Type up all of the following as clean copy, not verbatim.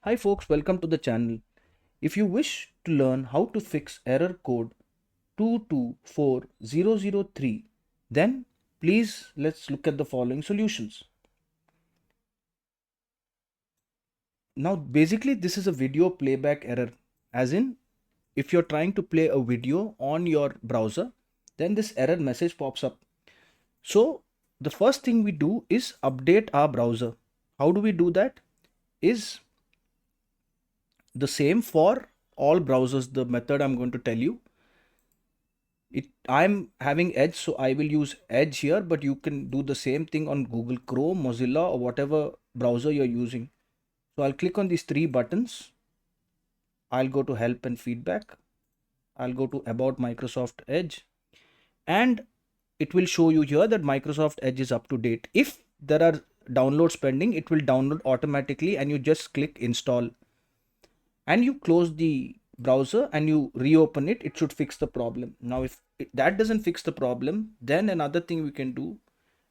Hi folks, welcome to the channel. If you wish to learn how to fix error code 224003, then please let's look at the following solutions. Now basically this is a video playback error, as in if you're trying to play a video on your browser, then this error message pops up. So the first thing we do is update our browser. How do we do that? Is the same for all browsers. The method I'm going to tell you, I'm having Edge, so I will use Edge here, but you can do the same thing on Google Chrome, Mozilla, or whatever browser you're using. So I'll click on these three buttons. I'll go to help and feedback. I'll go to about Microsoft Edge, and it will show you here that Microsoft Edge is up to date. If there are downloads pending, it will download automatically, and you just click install and you close the browser and you reopen it. It should fix the problem. Now if that doesn't fix the problem, then another thing we can do,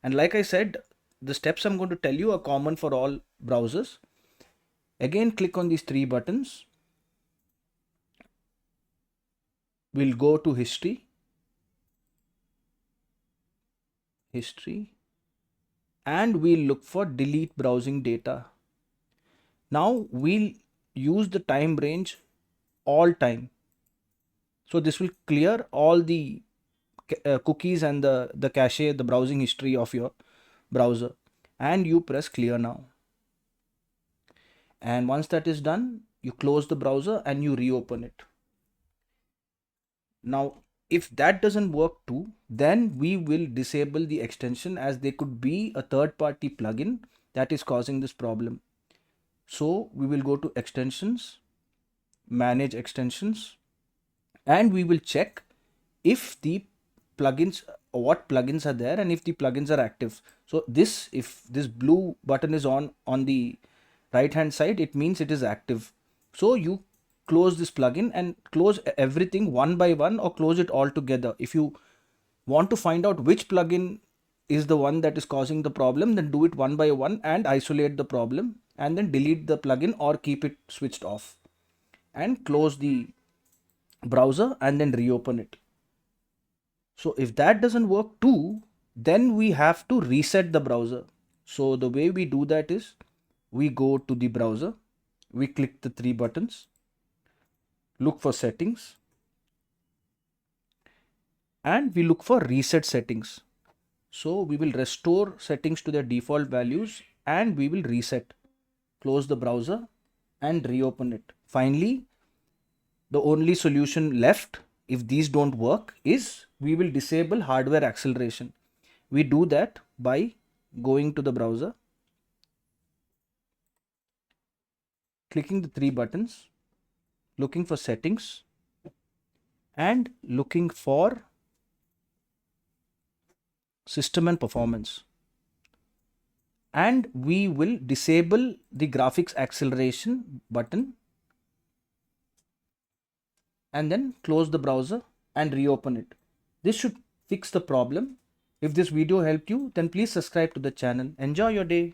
and like I said, the steps I'm going to tell you are common for all browsers. Again, click on these three buttons. We'll go to history, and we'll look for delete browsing data. Now we'll use the time range all time. So this will clear all the cookies and the cache, the browsing history of your browser, and you press clear now. And once that is done, you close the browser and you reopen it. Now if that doesn't work too, then we will disable the extension, as they could be a third-party plugin that is causing this problem. So we will go to extensions, manage extensions, and we will check if the plugins, what plugins are there, and if the plugins are active. So this, if this blue button is on the right hand side, it means it is active. So you close this plugin and close everything one by one, or close it all together. If you want to find out which plugin is the one that is causing the problem, then do it one by one and isolate the problem, and then delete the plugin or keep it switched off, and close the browser and then reopen it. So if that doesn't work too, then we have to reset the browser. So the way we do that is, we go to the browser, we click the three buttons, look for settings, and we look for reset settings. So we will restore settings to their default values and we will reset. Close the browser and reopen it. Finally, the only solution left, if these don't work, is we will disable hardware acceleration. We do that by going to the browser, clicking the three buttons, looking for settings, and looking for system and performance. And we will disable the graphics acceleration button, and then close the browser and reopen it. This should fix the problem. If this video helped you, then please subscribe to the channel. Enjoy your day.